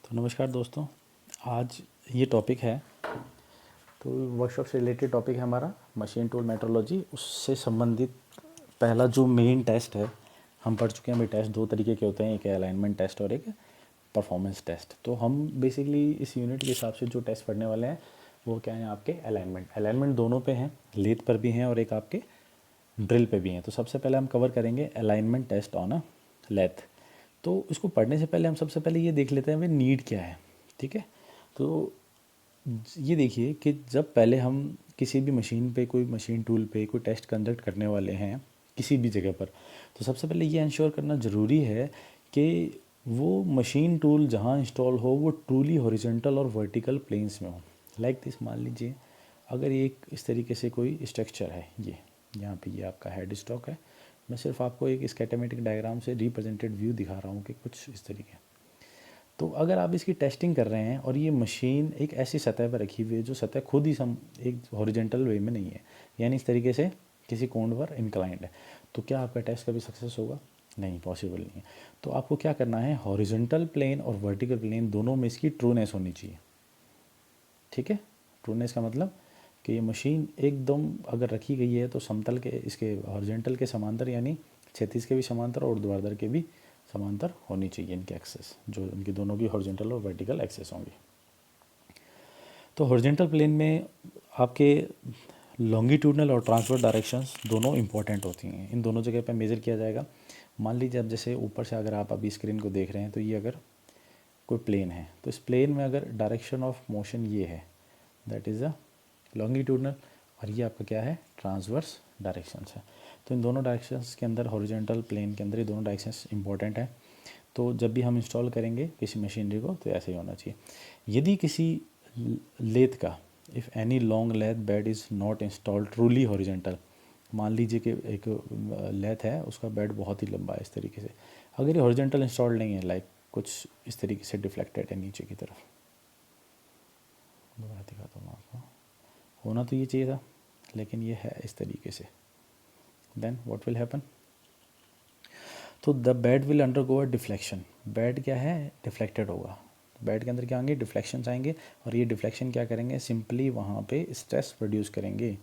तो नमस्कार दोस्तों, आज ये टॉपिक है। तो वर्कशॉप से रिलेटेड टॉपिक है हमारा मशीन टूल मेट्रोलॉजी। उससे संबंधित पहला जो मेन टेस्ट है, हम पढ़ चुके हैं। भाई टेस्ट दो तरीके के होते हैं, एक है अलाइनमेंट टेस्ट और एक परफॉर्मेंस टेस्ट। तो हम बेसिकली इस यूनिट के हिसाब से जो टेस्ट पढ़ने वाले हैं वो क्या है, आपके अलाइनमेंट दोनों पे हैं, लेथ पर भी हैं और एक आपके ड्रिल पे भी हैं। तो सबसे पहले हम कवर करेंगे alignment test on a lathe. तो इसको पढ़ने से पहले हम सबसे पहले ये देख लेते हैं भाई नीड क्या है। ठीक है, तो ये देखिए कि जब पहले हम किसी भी मशीन पे, कोई मशीन टूल पे कोई टेस्ट कंडक्ट करने वाले हैं किसी भी जगह पर, तो सबसे पहले ये इंश्योर करना ज़रूरी है कि वो मशीन टूल जहाँ इंस्टॉल हो वो ट्रूली हॉरिजॉन्टल और वर्टिकल प्लेन्स में हो। लाइक दिस, मान लीजिए अगर ये एक इस तरीके से कोई स्ट्रक्चर है, ये यहाँ पे ये आपका हेड स्टॉक है। मैं सिर्फ आपको एक स्केमेटिक डायग्राम से रिप्रेजेंटेड व्यू दिखा रहा हूँ कि कुछ इस तरीके। तो अगर आप इसकी टेस्टिंग कर रहे हैं और ये मशीन एक ऐसी सतह पर रखी हुई है जो सतह खुद ही एक हॉरिजॉन्टल वे में नहीं है, यानी इस तरीके से किसी कोण पर इंक्लाइंड है, तो क्या आपका टेस्ट कभी सक्सेस होगा? नहीं, पॉसिबल नहीं है। तो आपको क्या करना है, हॉरिजॉन्टल प्लेन और वर्टिकल प्लेन दोनों में इसकी ट्रूनेस होनी चाहिए। ठीक है, ट्रूनेस का मतलब कि ये मशीन एकदम अगर रखी गई है तो समतल के, इसके हॉरिजॉन्टल के समांतर, यानी क्षैतिज के भी समांतर और ऊर्ध्वाधर के भी समांतर होनी चाहिए इनके एक्सेस, जो इनकी दोनों की हॉरिजॉन्टल और वर्टिकल एक्सेस होंगे। तो हॉरिजॉन्टल प्लेन में आपके लॉन्गिट्यूडनल और ट्रांसवर्स डायरेक्शंस दोनों इंपॉर्टेंट होती हैं। इन दोनों जगह पे मेज़र किया जाएगा। मान लीजिए अब जैसे ऊपर से अगर आप अभी स्क्रीन को देख रहे हैं, तो ये अगर कोई प्लेन है तो इस प्लेन में अगर डायरेक्शन ऑफ मोशन ये है, दैट इज़ अ लॉन्गिट्यूडनल, और ये आपका क्या है, ट्रांसवर्स डायरेक्शंस है। तो इन दोनों डायरेक्शंस के अंदर, हॉरिजॉन्टल प्लेन के अंदर ये दोनों डायरेक्शंस इंपॉर्टेंट है। तो जब भी हम इंस्टॉल करेंगे किसी मशीनरी को तो ऐसे ही होना चाहिए। यदि किसी लेथ का, if any long lathe bed is not installed truly horizontal, मान लीजिए कि एक लेथ है, उसका बेड बहुत ही लंबा है इस तरीके से, अगर ये हॉरिजॉन्टल इंस्टॉल्ड नहीं है, लाइक कुछ इस तरीके से डिफ्लेक्टेड है नीचे की तरफ, दोबारा दिखाता हूँ आपको, होना तो ये चाहिए था लेकिन ये है इस तरीके से, देन व्हाट विल हैपन, तो the bed will undergo a deflection. Bed क्या है, डिफ्लेक्टेड होगा। बेड के अंदर क्या आएंगे, डिफ्लेक्शंस आएंगे, और ये डिफ्लेक्शन क्या करेंगे, सिंपली वहाँ पे स्ट्रेस प्रोड्यूस करेंगे।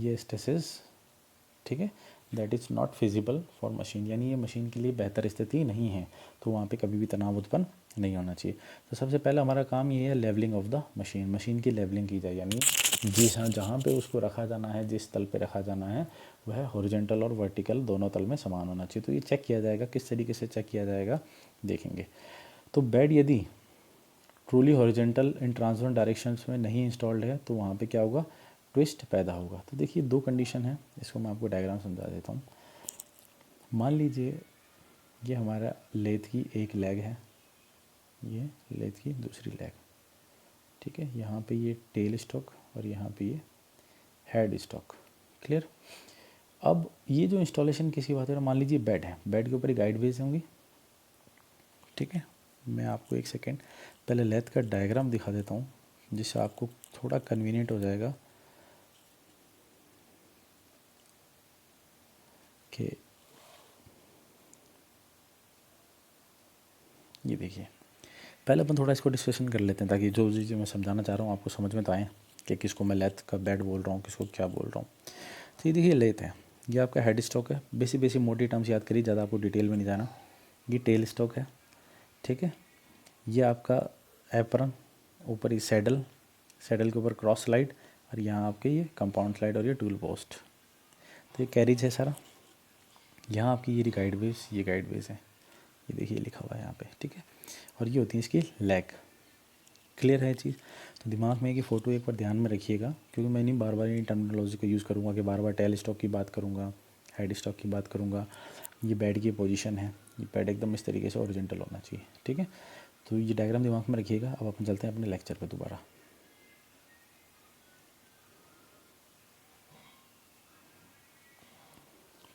ये स्ट्रेसेस, ठीक है, that is not feasible for machine, यानी ये मशीन के लिए बेहतर स्थिति नहीं है। तो वहाँ पे कभी भी तनाव उत्पन्न नहीं होना चाहिए। तो सबसे पहले हमारा काम ये है levelling of the machine, machine की लेवलिंग की जाए, यानी जिस जहाँ पे उसको रखा जाना है, जिस तल पे रखा जाना है, वह हॉरिजॉन्टल और वर्टिकल दोनों तल में समान होना चाहिए। तो ये चेक किया जाएगा, किस तरीके से चेक किया जाएगा देखेंगे। तो बेड यदि ट्रूली हॉरिजॉन्टल इन ट्रांसवर्स डायरेक्शंस में नहीं इंस्टॉल्ड है तो वहाँ पे क्या होगा, ट्विस्ट पैदा होगा। तो देखिए दो कंडीशन है, इसको मैं आपको डायग्राम समझा देता हूँ। मान लीजिए ये हमारा लेथ की एक लेग है, ये लेथ की दूसरी लेग, ठीक है, यहाँ पे ये टेल स्टॉक और यहाँ पे ये हेड स्टॉक, क्लियर। अब ये जो इंस्टॉलेशन किसी बात है, मान लीजिए बेड है, बेड के ऊपर ही गाइड वेज होंगी, ठीक है। मैं आपको एक सेकेंड पहले लेथ का डायग्राम दिखा देता हूँ जिससे आपको थोड़ा कन्वीनियंट हो जाएगा कि ये देखिए। पहले अपन थोड़ा इसको डिस्कशन कर लेते हैं ताकि जो चीज़ें मैं समझाना चाह रहा हूँ आपको समझ में तो आए कि किसको मैं लेथ का बेड बोल रहा हूँ, किसको क्या बोल रहा हूँ। तो ये देखिए लेथ है, ये आपका हेड स्टॉक है, बेसिक मोटी टर्म्स याद करिए, ज़्यादा आपको डिटेल में नहीं जाना। ये टेल स्टॉक है, ठीक है। ये आपका एप्रन, ऊपर ये सैडल, सैडल के ऊपर क्रॉस स्लाइड, और यहाँ आपके ये कंपाउंड स्लाइड और ये टूल पोस्ट। तो ये कैरिज है सारा। यहाँ आपकी ये गाइड वेज, ये गाइड वेज है, ये देखिए लिखा हुआ है यहाँ पे, ठीक है। और ये होती है इसकी लेग, क्लियर है चीज़। तो दिमाग में कि फ़ोटो एक बार ध्यान में रखिएगा, क्योंकि मैं नहीं बार बार इन टर्मिनोलॉजी को यूज़ करूँगा कि बार बार टेल स्टॉक की बात करूँगा, हेड स्टॉक की बात करूँगा। ये बेड की पोजीशन है, ये बेड एकदम इस तरीके से ओरिजेंटल होना चाहिए, ठीक है। तो ये डायग्राम दिमाग में रखिएगा। अब अपन चलते हैं अपने लेक्चर पे दोबारा।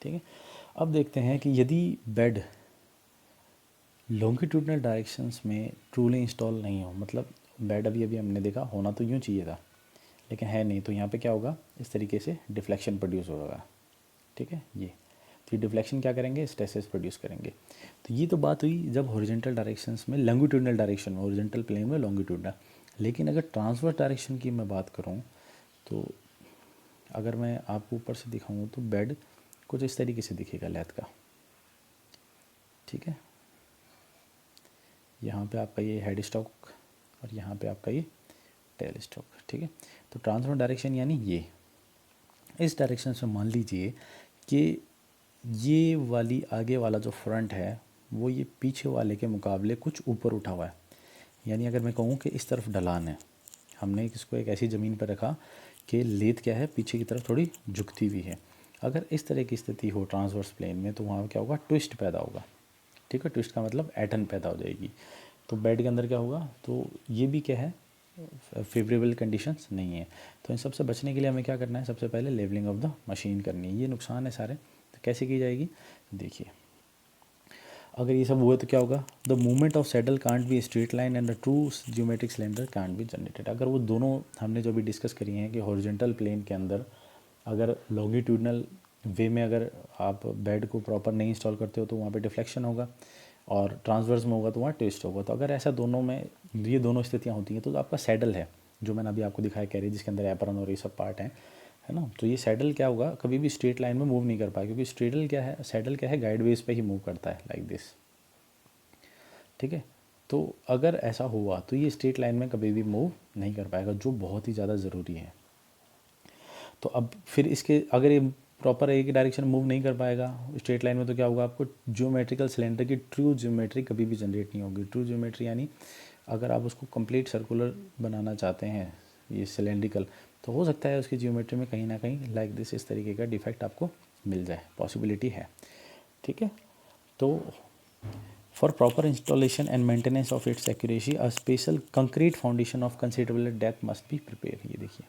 ठीक है, अब देखते हैं कि यदि बेड लॉन्गिट्यूडनल डायरेक्शंस में ट्रूली इंस्टॉल नहीं हो, मतलब बेड अभी अभी हमने देखा होना तो यूँ चाहिए था लेकिन है नहीं, तो यहाँ पे क्या होगा, इस तरीके से डिफ्लेक्शन प्रोड्यूस होगा, ठीक है। ये फिर डिफ्लेक्शन क्या करेंगे, स्ट्रेसेस प्रोड्यूस करेंगे। तो ये तो बात हुई जब हॉरिजॉन्टल डायरेक्शंस में, लॉन्गिट्यूडनल डायरेक्शन में, हॉरिजॉन्टल प्लेन में लॉन्गिट्यूडनल। लेकिन अगर ट्रांसवर्स डायरेक्शन की मैं बात करूँ तो अगर मैं आपको ऊपर से दिखाऊँ तो बेड कुछ इस तरीके से दिखेगा लैथ का, ठीक है। यहाँ पे आपका ये हेड स्टॉक और यहाँ पे आपका ये टेल स्टॉक, ठीक है। तो ट्रांसवर्स डायरेक्शन यानी ये इस डायरेक्शन से मान लीजिए कि ये वाली आगे वाला जो फ्रंट है वो ये पीछे वाले के मुकाबले कुछ ऊपर उठा हुआ है। यानी अगर मैं कहूँ कि इस तरफ ढलान है, हमने इसको एक ऐसी ज़मीन पर रखा कि लेथ क्या है, पीछे की तरफ थोड़ी झुकती हुई है। अगर इस तरह की स्थिति हो ट्रांसवर्स प्लेन में तो वहाँ क्या होगा, ट्विस्ट पैदा होगा, ठीक है। ट्विस्ट का मतलब एटन पैदा हो जाएगी। तो बेड के अंदर क्या होगा, तो ये भी क्या है, फेवरेबल कंडीशंस नहीं है। तो इन सब से बचने के लिए हमें क्या करना है, सबसे पहले लेवलिंग ऑफ द मशीन करनी है। ये नुकसान है सारे, तो कैसे की जाएगी देखिए। अगर ये सब हुआ तो क्या होगा, the movement of saddle can't be straight line and the true geometric cylinder can't be generated. अगर वो दोनों हमने जो भी डिस्कस करी हैं कि हॉरिजॉन्टल प्लेन के अंदर अगर लॉन्गिट्यूडनल वे में अगर आप बेड को प्रॉपर नहीं इंस्टॉल करते हो तो वहाँ पे डिफ्लेक्शन होगा, और ट्रांसवर्स में होगा तो वहाँ ट्विस्ट होगा। तो अगर ऐसा दोनों में ये दोनों स्थितियाँ होती हैं तो आपका सैडल है जो मैंने अभी आपको दिखाया कैरी, जिसके अंदर एप्रन और ये सब पार्ट हैं, है ना। तो ये सैडल क्या होगा, कभी भी स्ट्रेट लाइन में मूव नहीं कर पाएगा, क्योंकि स्ट्रेडल क्या है, सैडल क्या है, गाइड वेज पे ही मूव करता है लाइक दिस, ठीक है। तो अगर ऐसा हुआ तो ये स्ट्रेट लाइन में कभी भी मूव नहीं कर पाएगा, जो बहुत ही ज़्यादा ज़रूरी है। तो अब फिर इसके अगर ये प्रॉपर एक डायरेक्शन मूव नहीं कर पाएगा स्ट्रेट लाइन में तो क्या होगा, आपको ज्योमेट्रिकल सिलेंडर की ट्रू ज्योमेट्री कभी भी जनरेट नहीं होगी। ट्रू ज्योमेट्री यानी अगर आप उसको कंप्लीट सर्कुलर बनाना चाहते हैं, ये सिलेंड्रिकल, तो हो सकता है उसकी ज्योमेट्री में कहीं ना कहीं लाइक दिस इस तरीके का डिफेक्ट आपको मिल जाए, पॉसिबिलिटी है, ठीक है। तो for proper installation and maintenance of its accuracy a special concrete foundation of considerable depth must be prepare. ये देखिए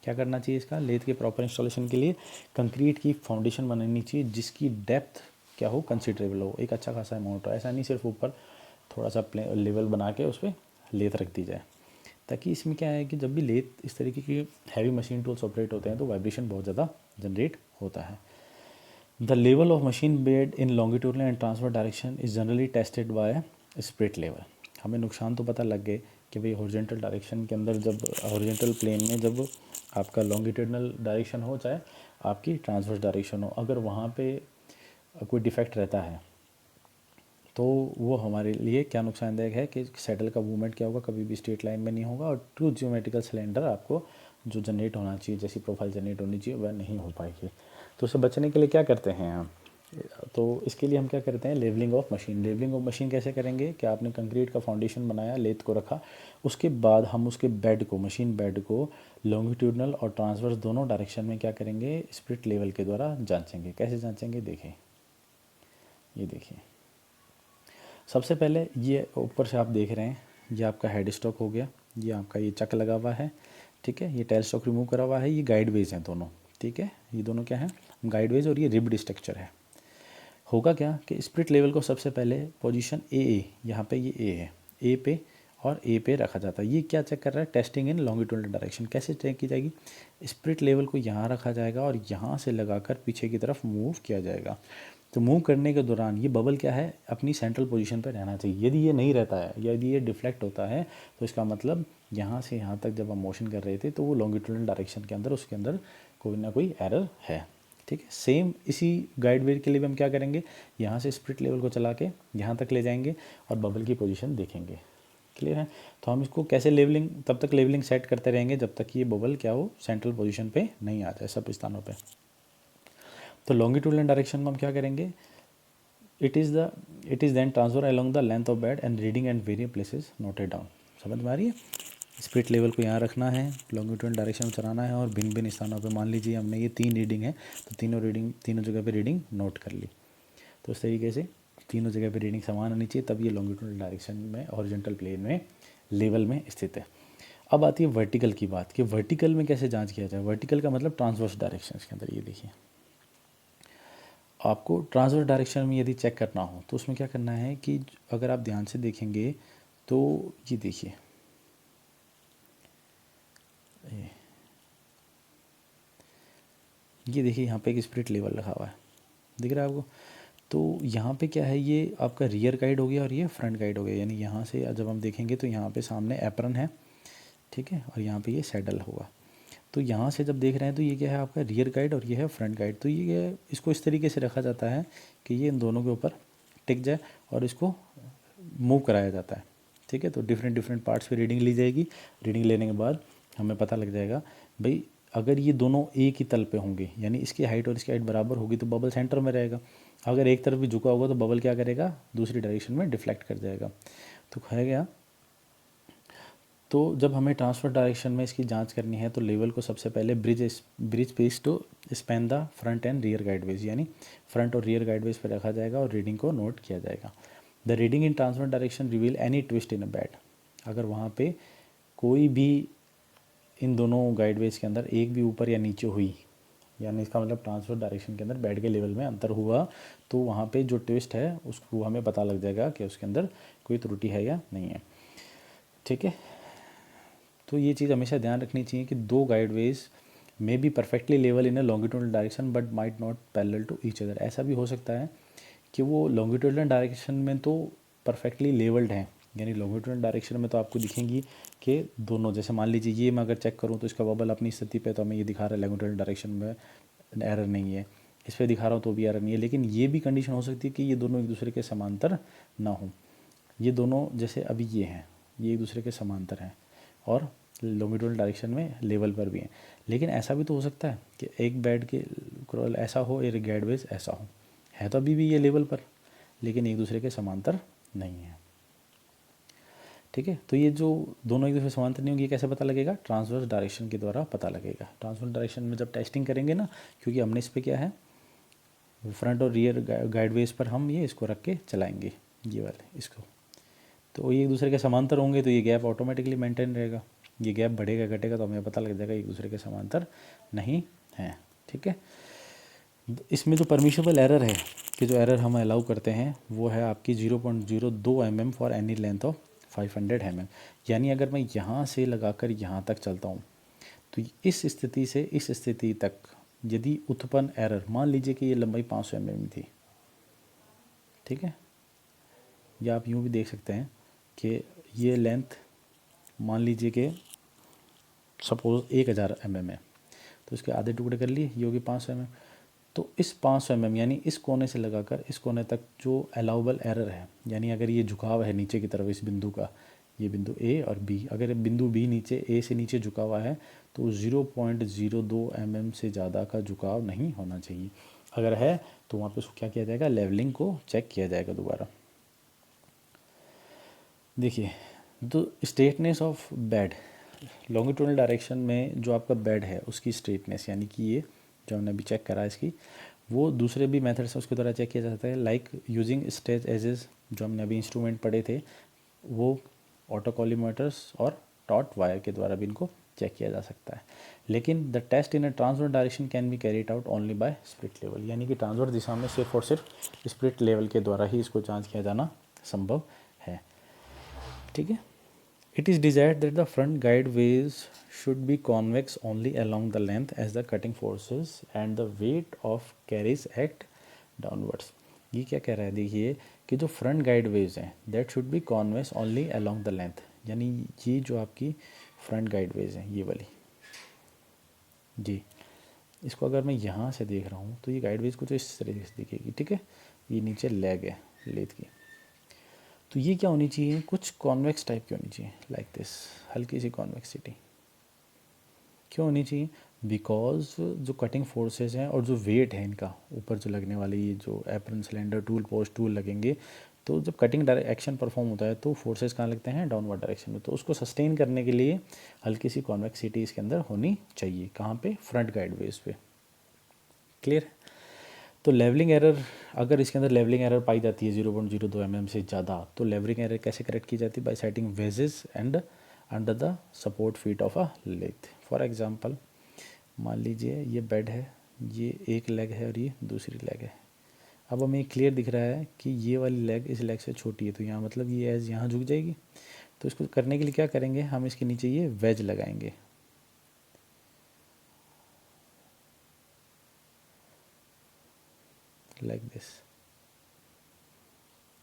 क्या करना चाहिए, इसका लेथ के प्रॉपर इंस्टॉलेशन के लिए कंक्रीट की फाउंडेशन बनानी चाहिए जिसकी डेप्थ क्या हो, कंसिडरेबल हो, एक अच्छा खासा अमाउंट हो। ऐसा नहीं सिर्फ ऊपर थोड़ा सा लेवल बना के उस पर लेथ रख दी जाए, ताकि इसमें क्या है कि जब भी लेथ इस तरीके की हैवी मशीन टूल्स ऑपरेट होते हैं तो वाइब्रेशन बहुत ज़्यादा जनरेट होता है। The level of machine bed in longitudinal and transfer direction is generally tested by spirit level. हमें नुकसान तो पता लग गए कि भाई हॉरिजॉन्टल डायरेक्शन के अंदर, जब हॉरिजॉन्टल प्लेन में जब आपका लॉन्गिट्यूडनल डायरेक्शन हो चाहे आपकी ट्रांसवर्स डायरेक्शन हो, अगर वहाँ पे कोई डिफेक्ट रहता है तो वो हमारे लिए क्या नुकसानदायक है कि सैडल का मूवमेंट क्या होगा, कभी भी स्ट्रेट लाइन में नहीं होगा, और ट्रू ज्योमेट्रिकल सिलेंडर आपको जो जनरेट होना चाहिए, जैसी प्रोफाइल जनरेट होनी चाहिए, वह नहीं हो पाएगी। तो उससे बचने के लिए क्या करते हैं हम, तो इसके लिए हम क्या करते हैं, levelling of machine. Levelling of machine कैसे करेंगे कि आपने कंक्रीट का फाउंडेशन बनाया, लेथ को रखा, उसके बाद हम उसके बेड को, मशीन बेड को लॉन्गिट्यूडनल और ट्रांसवर्स दोनों डायरेक्शन में क्या करेंगे, स्प्रिट लेवल के द्वारा जांचेंगे। कैसे जांचेंगे देखें, ये देखिए। सबसे पहले ये ऊपर से आप देख रहे हैं, ये आपका हेड स्टॉक हो गया, ये आपका ये चक लगा हुआ है, ठीक है। ये टेल स्टॉक रिमूव करा हुआ है, ये गाइड वेज हैं दोनों, ठीक है। ये दोनों क्या है, गाइड वेज, और ये रिब्ड स्ट्रक्चर है। होगा क्या कि स्प्रिट लेवल को सबसे पहले पोजीशन ए, यहाँ पे ये ए है, ए पे और ए पे रखा जाता है। ये क्या चेक कर रहा है, टेस्टिंग इन लॉन्गिट्यूडनल डायरेक्शन। कैसे चेक की जाएगी, स्प्रिट लेवल को यहाँ रखा जाएगा और यहाँ से लगाकर पीछे की तरफ मूव किया जाएगा। तो मूव करने के दौरान ये बबल क्या है, अपनी सेंट्रल पोजीशन पर रहना चाहिए। यदि ये नहीं रहता है, यदि ये डिफ्लेक्ट होता है, तो इसका मतलब यहाँ से यहाँ तक जब हम मोशन कर रहे थे तो वो लॉन्गिट्यूडनल डायरेक्शन के अंदर, उसके अंदर कोई ना कोई एरर है, ठीक है। सेम इसी गाइड वेयर के लिए भी हम क्या करेंगे, यहाँ से स्प्रिट लेवल को चला के यहाँ तक ले जाएंगे और बबल की पोजीशन देखेंगे। क्लियर है। तो हम इसको कैसे लेवलिंग, तब तक लेवलिंग सेट करते रहेंगे जब तक ये बबल क्या हो, सेंट्रल पोजीशन पे नहीं आ जाए सब स्थानों पे। तो लॉन्गिट्यूडनल डायरेक्शन में हम क्या करेंगे, it is then transfer along the length of bed and reading and various places noted down. समझ में आ रही है। स्प्रिट लेवल को यहाँ रखना है, लॉन्गिट्यूडनल डायरेक्शन में चलाना है, और भिन्न भिन्न स्थानों पे मान लीजिए हमने ये 3 रीडिंग है तो तीनों जगह पे रीडिंग नोट कर ली। तो इस तरीके से तीनों जगह पे रीडिंग समान होनी चाहिए, तब ये लॉन्गिट्यूडनल डायरेक्शन में हॉरिजॉन्टल प्लेन में लेवल में स्थित है। अब आती है वर्टिकल की बात कि वर्टिकल में कैसे जांच किया जाए। वर्टिकल का मतलब ट्रांसवर्स डायरेक्शन के अंदर। ये देखिए, आपको ट्रांसवर्स डायरेक्शन में यदि चेक करना हो तो उसमें क्या करना है कि अगर आप ध्यान से देखेंगे तो ये देखिए, ये देखिए यहाँ पे एक स्प्रिट लेवल रखा हुआ है, दिख रहा है आपको। तो यहाँ पे क्या है, ये आपका रियर गाइड हो गया और ये फ्रंट गाइड हो गया। यानी यहाँ से जब हम देखेंगे तो यहाँ पे सामने एप्रन है, ठीक है, और यहाँ पे ये सैडल होगा। तो यहाँ से जब देख रहे हैं तो ये क्या है आपका रियर गाइड और ये है फ्रंट गाइड। तो ये इसको इस तरीके से रखा जाता है कि ये इन दोनों के ऊपर टिक जाए और इसको मूव कराया जाता है, ठीक है। तो डिफरेंट डिफरेंट पार्ट्स पे रीडिंग ली जाएगी। रीडिंग लेने के बाद हमें पता लग जाएगा भाई अगर ये दोनों एक ही तल पे होंगे, यानी इसकी हाइट और इसकी हाइट बराबर होगी तो बबल सेंटर में रहेगा। अगर एक तरफ भी झुका होगा तो बबल क्या करेगा, दूसरी डायरेक्शन में डिफ्लेक्ट कर जाएगा। तो है गया। तो जब हमें ट्रांसफर डायरेक्शन में इसकी जांच करनी है तो लेवल को सबसे पहले bridge page to span the front and rear guideways, यानी फ्रंट और रियर गाइडवेज पर रखा जाएगा और रीडिंग को नोट किया जाएगा। The reading in transfer direction reveal any twist in a bed. अगर वहाँ पे कोई भी इन दोनों गाइडवेज के अंदर एक भी ऊपर या नीचे हुई, यानी इसका मतलब ट्रांसफर डायरेक्शन के अंदर बेड के लेवल में अंतर हुआ, तो वहाँ पे जो ट्विस्ट है उसको हमें पता लग जाएगा कि उसके अंदर कोई त्रुटि है या नहीं है, ठीक है। तो ये चीज़ हमेशा ध्यान रखनी चाहिए कि दो guideways may be perfectly level in a longitudinal direction but might not parallel to each other. ऐसा भी हो सकता है कि वो लॉन्गिट्यूडनल डायरेक्शन में तो परफेक्टली लेवल्ड हैं, यानी लॉन्गिट्यूडनल डायरेक्शन में तो आपको दिखेंगी कि दोनों, जैसे मान लीजिए ये मैं अगर चेक करूँ तो इसका बबल अपनी स्थिति पे तो हमें ये दिखा रहा है लॉन्गिट्यूडनल डायरेक्शन में एरर नहीं है, इस पर दिखा रहा हूँ तो भी एरर नहीं है। लेकिन ये भी कंडीशन हो सकती है कि ये दोनों एक दूसरे के समांतर ना हो। ये दोनों जैसे अभी ये हैं, ये एक दूसरे के समांतर हैं और लॉन्गिट्यूडनल डायरेक्शन में लेवल पर भी हैं। लेकिन ऐसा भी तो हो सकता है कि एक बेड के क्रॉल ऐसा हो, एक गाइडवेज ऐसा हो, है तो अभी भी ये लेवल पर, लेकिन एक दूसरे के समांतर नहीं है, ठीक है। तो ये जो दोनों एक दूसरे समांतर नहीं होंगे, ये कैसे पता लगेगा, ट्रांसवर्स डायरेक्शन के द्वारा पता लगेगा। ट्रांसवर्स डायरेक्शन में जब टेस्टिंग करेंगे ना, क्योंकि हमने इस पर क्या है फ्रंट और रियर गाइडवेज पर हम ये इसको रख के चलाएंगे, ये वाले इसको, तो ये एक दूसरे के समांतर होंगे तो ये गैप ऑटोमेटिकली मेंटेन रहेगा। ये गैप बढ़ेगा घटेगा तो हमें पता लग जाएगा एक दूसरे के समांतर नहीं है, ठीक है। इसमें जो परमिशेबल एरर है कि जो एरर हम अलाउ करते हैं वो है आपकी 0.02 mm for any length of 500 mm। यानी अगर मैं यहाँ से लगाकर यहाँ तक चलता हूँ तो इस स्थिति से इस स्थिति तक यदि उत्पन्न एरर, मान लीजिए कि ये लंबाई 500 mm थी, ठीक है, या आप यूँ भी देख सकते हैं कि ये लेंथ मान लीजिए कि सपोज 1000 mm है, तो इसके आधे टुकड़े कर लिए, ये होगी 500 mm। तो इस 500 mm यानी इस कोने से लगाकर इस कोने तक जो अलाउबल एरर है, यानी अगर ये झुकाव है नीचे की तरफ इस बिंदु का, ये बिंदु ए और बी, अगर बिंदु बी नीचे ए से नीचे झुका हुआ है तो 0.02 mm से ज़्यादा का झुकाव नहीं होना चाहिए। अगर है तो वहाँ पे उसको क्या किया जाएगा, लेवलिंग को चेक किया जाएगा दोबारा। देखिए तो straightness of bed, longitudinal direction में जो आपका बेड है उसकी स्ट्रेटनेस, यानी कि ये जो हमने अभी चेक करा इसकी, वो दूसरे भी मेथड से उसके द्वारा चेक किया जा सकता है, लाइक यूजिंग स्ट्रेच एजेस जो हमने अभी इंस्ट्रूमेंट पढ़े थे, वो ऑटोकॉलीमीटर्स और टॉट वायर के द्वारा भी इनको चेक किया जा सकता है। लेकिन the test in a transverse direction can be carried out only by split level, यानी कि ट्रांसवर्स दिशा में सिर्फ और सिर्फ स्प्लिट लेवल के द्वारा ही इसको जांच किया जाना संभव है, ठीक है। It is desired that the front guideways should be convex only along the length as the cutting forces and the weight of carries act downwards। ये क्या कह रहा है, देखिए कि जो फ्रंट गाइडवेज हैं that should be convex only along the length, यानी ये जो आपकी फ्रंट गाइडवेज हैं ये वाली जी, इसको अगर मैं यहाँ से देख रहा हूँ तो ये गाइडवेज कुछ इस तरीके से दिखेगी, ठीक है। ये नीचे लेग है लेथ की, तो ये क्या होनी चाहिए, कुछ कॉन्वेक्स टाइप की होनी चाहिए, लाइक दिस, हल्की सी कॉन्वेक्सिटी। क्यों होनी चाहिए, बिकॉज जो कटिंग फोर्सेस हैं और जो वेट है इनका ऊपर जो लगने वाले ये जो apron cylinder tool post tool लगेंगे, तो जब कटिंग एक्शन परफॉर्म होता है तो फोर्सेस कहाँ लगते हैं, डाउनवर्ड डायरेक्शन में, तो उसको सस्टेन करने के लिए हल्की सी कॉन्वेक्सिटी इसके अंदर होनी चाहिए। कहाँ पे, फ्रंट गाइडवेज पे, क्लियर। तो लेवलिंग एरर, अगर इसके अंदर लेवलिंग एरर पाई जाती है 0.02 mm से ज़्यादा, तो लेवलिंग एरर कैसे करेक्ट की जाती है, bye setting wages and under the support feet of a leg. For example मान लीजिए ये बेड है, ये एक लेग है और ये दूसरी लेग है। अब हमें क्लियर दिख रहा है कि ये वाली लेग इस लेग से छोटी है, तो यहाँ मतलब ये एज यहाँ झुक जाएगी। तो इसको करने के लिए क्या करेंगे, हम इसके नीचे ये वेज लगाएंगे, लाइक दिस।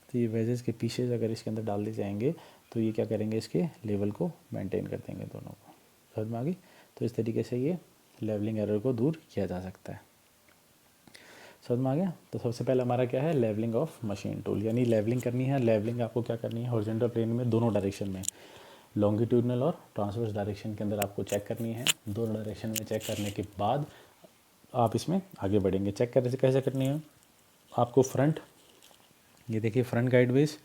तो ये वेजेस के पीसेज अगर इसके अंदर डाल दिए जाएंगे तो ये क्या करेंगे, इसके लेवल को मेंटेन कर देंगे दोनों को। समझ में आ गई? तो इस तरीके से ये लेवलिंग एरर को दूर किया जा सकता है। समझ में आ गया? तो सबसे पहले हमारा क्या है, लेवलिंग ऑफ मशीन टूल, यानी लेवलिंग करनी है। लेवलिंग आपको क्या करनी है, हॉरिजॉन्टल प्लेन में दोनों डायरेक्शन में, लॉन्गिट्यूडनल और ट्रांसवर्स डायरेक्शन के अंदर आपको चेक करनी है। दोनों डायरेक्शन में चेक करने के बाद आप इसमें आगे बढ़ेंगे। चेक कैसे करनी है, आपको फ्रंट, ये देखिए फ्रंट गाइडवेज,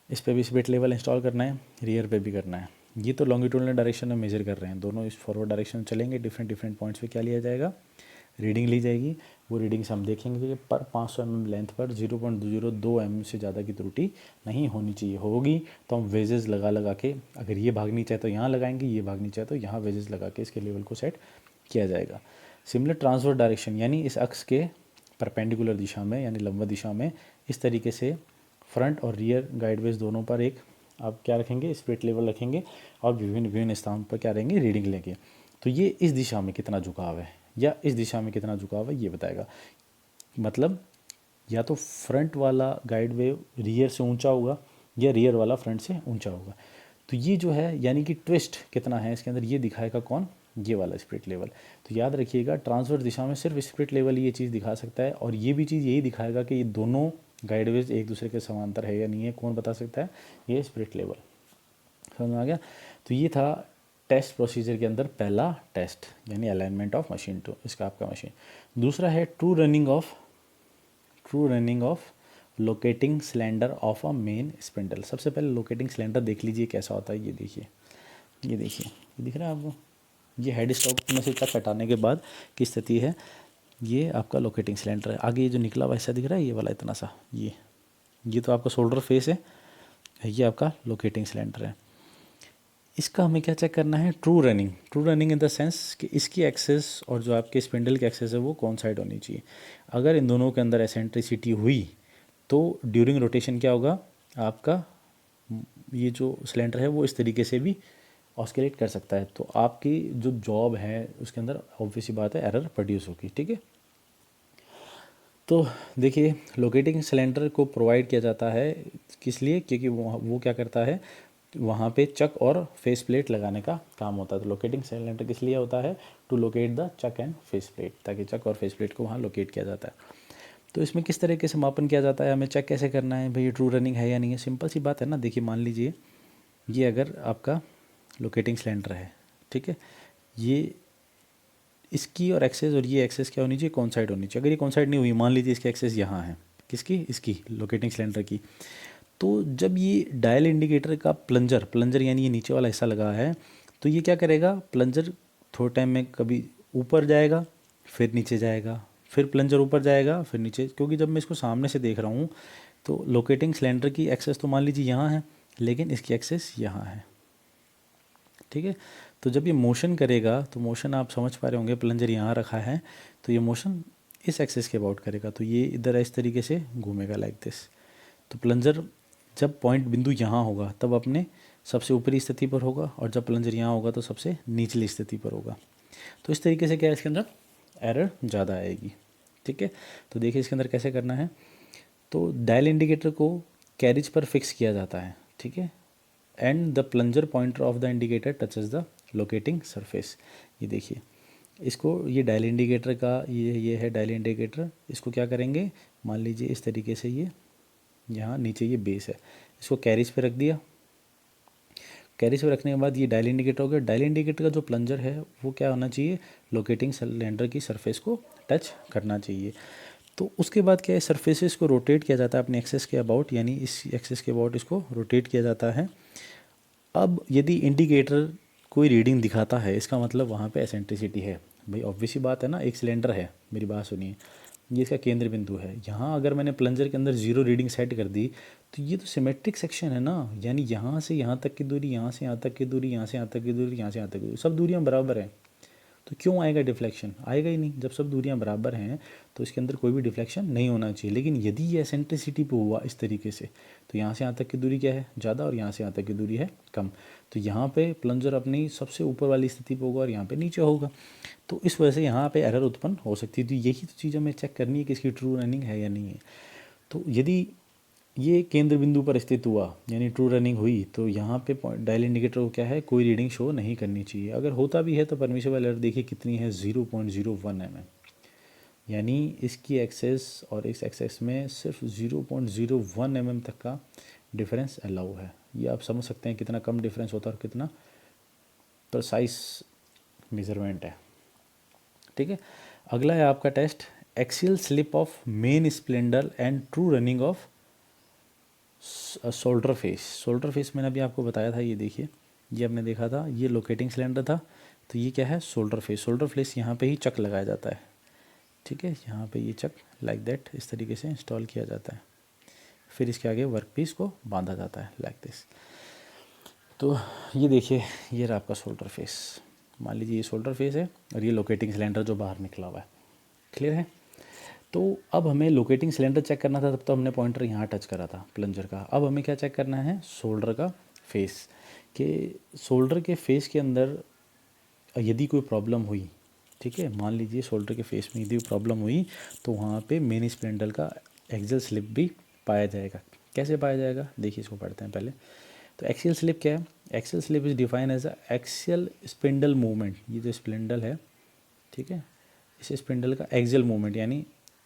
इस पे भी स्पिरिट लेवल इंस्टॉल करना है, रियर पे भी करना है। ये तो लॉन्गिट्यूडनल डायरेक्शन में मेजर कर रहे हैं, दोनों इस फॉरवर्ड डायरेक्शन चलेंगे। डिफरेंट पॉइंट्स पे क्या लिया जाएगा, रीडिंग ली जाएगी। वो रीडिंग से हम देखेंगे कि पर 500 mm लेंथ पर 0.02 mm से ज़्यादा की त्रुटि नहीं होनी चाहिए। होगी तो हम वेजेस लगा के, अगर ये भागनी चाहे तो यहाँ लगाएंगे, ये भागनी चाहे तो यहाँ वेजेस लगा के इसके लेवल को सेट किया जाएगा। सिमिलर ट्रांसवर्स डायरेक्शन, यानी इस अक्ष के परपेंडिकुलर दिशा में, यानी लंबवत दिशा में, इस तरीके से फ्रंट और रियर गाइडवेज दोनों पर एक आप क्या रखेंगे, स्पिरिट लेवल रखेंगे और विभिन्न स्थान पर क्या रहेंगे, रीडिंग लेंगे। तो ये इस दिशा में कितना झुकाव है या इस दिशा में कितना झुकाव है ये बताएगा। मतलब या तो फ्रंट वाला गाइड वेव रियर से ऊंचा होगा या रियर वाला फ्रंट से ऊंचा होगा। तो ये जो है यानी कि ट्विस्ट कितना है इसके अंदर, ये दिखाएगा कौन, ये वाला स्पिरिट लेवल। तो याद रखिएगा, ट्रांसवर्स दिशा में सिर्फ स्पिरिट लेवल ये चीज़ दिखा सकता है, और ये भी चीज़ यही दिखाएगा कि ये दोनों गाइडवेज एक दूसरे के समांतर है या नहीं है, कौन बता सकता है, ये स्पिरिट लेवल। समझ में आ गया? तो ये था टेस्ट प्रोसीजर के अंदर पहला टेस्ट, यानी अलाइनमेंट ऑफ मशीन टू, इसका आपका मशीन। दूसरा है true running of locating cylinder of a main spindle. सबसे पहले लोकेटिंग सिलेंडर देख लीजिए कैसा होता है। ये देखिए ये दिख रहा है आपको, ये हेड स्टॉक में से तक हटाने के बाद की स्थिति है। ये आपका लोकेटिंग सिलेंडर है। आगे ये जो निकला हुआ हिस्सा दिख रहा है, ये वाला इतना सा, ये तो आपका शोल्डर फेस है, ये आपका लोकेटिंग सिलेंडर है। इसका हमें क्या चेक करना है, true running in the sense कि इसकी एक्सेस और जो आपके स्पिंडल की एक्सेस है वो कौन साइड होनी चाहिए। अगर इन दोनों के अंदर एसेंट्रिसिटी हुई तो ड्यूरिंग रोटेशन क्या होगा, आपका ये जो सिलेंडर है वो इस तरीके से भी ऑस्किलेट कर सकता है। तो आपकी जो जॉब है उसके अंदर ऑब्वियस सी बात है एरर प्रोड्यूस होगी। ठीक है, तो देखिए लोकेटिंग सिलेंडर को प्रोवाइड किया जाता है किस लिए, क्योंकि वो क्या करता है, वहाँ पे चक और फेस प्लेट लगाने का काम होता है। तो लोकेटिंग सिलेंडर किस लिए होता है, to locate the chuck and face plate, ताकि चक और फेस प्लेट को वहाँ लोकेट किया जाता है। तो इसमें किस तरीके से मापन किया जाता है, हमें चेक कैसे करना है भाई, ट्रू रनिंग है या नहीं है। सिंपल सी बात है ना, देखिए मान लीजिए ये अगर आपका लोकेटिंग सिलेंडर है, ठीक है, ये इसकी और एक्सेस और ये एक्सेस क्या होनी चाहिए, कौन साइड होनी चाहिए। अगर ये कौन साइड नहीं हुई, मान लीजिए इसकी एक्सेस यहाँ है, किसकी, इसकी लोकेटिंग सिलेंडर की, तो जब ये डायल इंडिकेटर का प्लंजर यानी ये नीचे वाला हिस्सा लगा है, तो ये क्या करेगा, प्लंजर थोड़े टाइम में कभी ऊपर जाएगा फिर नीचे जाएगा, फिर प्लंजर ऊपर जाएगा फिर नीचे, क्योंकि जब मैं इसको सामने से देख रहा हूँ तो लोकेटिंग सिलेंडर की एक्सेस तो मान लीजिए यहाँ है, लेकिन इसकी एक्सेस यहाँ है। ठीक है, तो जब ये मोशन करेगा तो मोशन आप समझ पा रहे होंगे, प्लंजर यहाँ रखा है तो ये मोशन इस एक्सेस के अबाउट करेगा, तो ये इधर इस तरीके से घूमेगा लाइक दिस। तो प्लंजर जब पॉइंट बिंदु यहाँ होगा तब अपने सबसे ऊपरी स्थिति पर होगा, और जब प्लंजर यहाँ होगा तो सबसे निचली स्थिति पर होगा। तो इस तरीके से क्या है, इसके अंदर एरर ज़्यादा आएगी। ठीक है, तो देखिए इसके अंदर कैसे करना है। तो डायल इंडिकेटर को कैरिज पर फिक्स किया जाता है, ठीक है, and the plunger pointer of the indicator touches the locating surface. ये देखिए इसको, ये डायल इंडिकेटर का ये है डायल इंडिकेटर, इसको क्या करेंगे, मान लीजिए इस तरीके से ये यहाँ नीचे ये बेस है, इसको कैरिज पे रख दिया। कैरिज पे रखने के बाद ये डायल इंडिकेटर हो गया। डायल इंडिकेटर का जो प्लंजर है वो क्या होना चाहिए, लोकेटिंग सिलेंडर की सरफेस को टच करना चाहिए। तो उसके बाद क्या है, सरफेसेस को रोटेट किया जाता है अपने एक्सेस के अबाउट, यानी इस एक्सेस के अबाउट इसको रोटेट किया जाता है। अब यदि इंडिकेटर कोई रीडिंग दिखाता है, इसका मतलब वहाँ पे एसेंट्रिसिटी है। भाई ऑब्वियस ही बात है ना, एक सिलेंडर है, मेरी बात सुनिए, ये इसका केंद्र बिंदु है। यहाँ अगर मैंने प्लंजर के अंदर 0 रीडिंग सेट कर दी तो ये तो सिमेट्रिक सेक्शन है ना, यानी यहाँ से यहाँ तक की दूरी, यहाँ से यहाँ तक की दूरी, यहाँ से यहाँ तक की दूरी, यहाँ से यहाँ तक की दूरी, सब दूरियाँ बराबर हैं। तो क्यों आएगा डिफ्लेक्शन? आएगा ही नहीं। जब सब दूरियां बराबर हैं तो इसके अंदर कोई भी डिफ्लेक्शन नहीं होना चाहिए। लेकिन यदि ये एसेंट्रिसिटी पे हुआ इस तरीके से, तो यहाँ से यहाँ तक की दूरी क्या है? ज़्यादा, और यहाँ से यहाँ तक की दूरी है कम। तो यहाँ पे प्लंजर अपनी सबसे ऊपर वाली स्थिति पे होगा और यहाँ पे नीचे होगा। तो इस वजह से यहाँ पे एरर उत्पन्न हो सकती है। तो यही तो चीज़ हमें चेक करनी है कि इसकी ट्रू रनिंग है या नहीं है। तो यदि ये केंद्र बिंदु पर स्थित हुआ यानी ट्रू रनिंग हुई, तो यहाँ पे डायल इंडिकेटर को क्या है, कोई रीडिंग शो नहीं करनी चाहिए। अगर होता भी है तो परमिसिबल एरर देखिए कितनी है, 0.01 mm। यानी इसकी एक्सेस और इस एक्सेस में सिर्फ 0.01 mm तक का डिफरेंस अलाउ है। ये आप समझ सकते हैं कितना कम डिफरेंस होता है और कितना प्रिसाइज मेजरमेंट है। ठीक है, अगला है आपका test, axial slip of main spindle and true running of shoulder face. Shoulder face मैंने अभी आपको बताया था, ये देखिए, ये आपने देखा था, ये लोकेटिंग सिलेंडर था। तो ये क्या है? Shoulder face. शोल्डर फेस यहाँ पे ही चक लगाया जाता है। ठीक है, यहाँ पे ये चक लाइक दैट इस तरीके से इंस्टॉल किया जाता है। फिर इसके आगे वर्क पीस को बांधा जाता है लाइक दिस। तो ये देखिए, ये रहा आपका शोल्डर फेस। मान लीजिए ये शोल्डर फेस है और ये लोकेटिंग सिलेंडर जो बाहर निकला हुआ है। क्लियर है? तो अब हमें लोकेटिंग सिलेंडर चेक करना था, तब तो हमने पॉइंटर यहाँ टच करा था प्लंजर का। अब हमें क्या चेक करना है? शोल्डर का फेस। के शोल्डर के फेस के अंदर यदि कोई प्रॉब्लम हुई, ठीक है, मान लीजिए शोल्डर के फेस में यदि प्रॉब्लम हुई, तो वहाँ पे मेन स्प्लेंडर का एक्सियल स्लिप भी पाया जाएगा। कैसे पाया जाएगा? देखिए, इसको पढ़ते हैं पहले। तो एक्सियल स्लिप क्या है? Axial slip is define as a axial spindle movement. ये जो स्प्लेंडल है, ठीक है, इस स्पिंडल का एक्सियल मूवमेंट यानी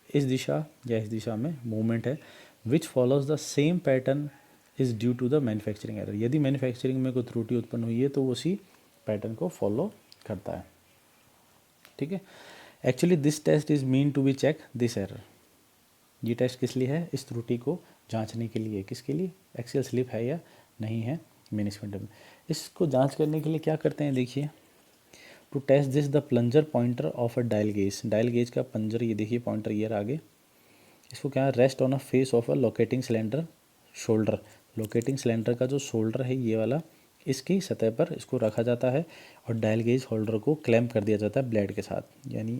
इस दिशा या इस दिशा में मूवमेंट है, which follows the same pattern is due to the manufacturing error. यदि मैन्युफैक्चरिंग में कोई त्रुटि उत्पन्न हुई है तो वो उसी पैटर्न को फॉलो करता है। ठीक है, actually this test is mean to be check this error. ये टेस्ट किस लिए है? इस त्रुटि को जांचने के लिए। किसके लिए? एक्सियल स्लिप है या नहीं है मेन स्पिंडल में। इसको जांच करने के लिए क्या करते हैं, देखिए, to test this the plunger pointer of a dial gauge. Dial gauge का पंजर, ये देखिए पॉइंटर ये आगे, इसको क्या है? Rest on a face of a locating cylinder shoulder. Locating cylinder का जो शोल्डर है ये वाला, इसकी सतह पर इसको रखा जाता है और डायल गेज होल्डर को क्लैम्प कर दिया जाता है ब्लेड के साथ। यानी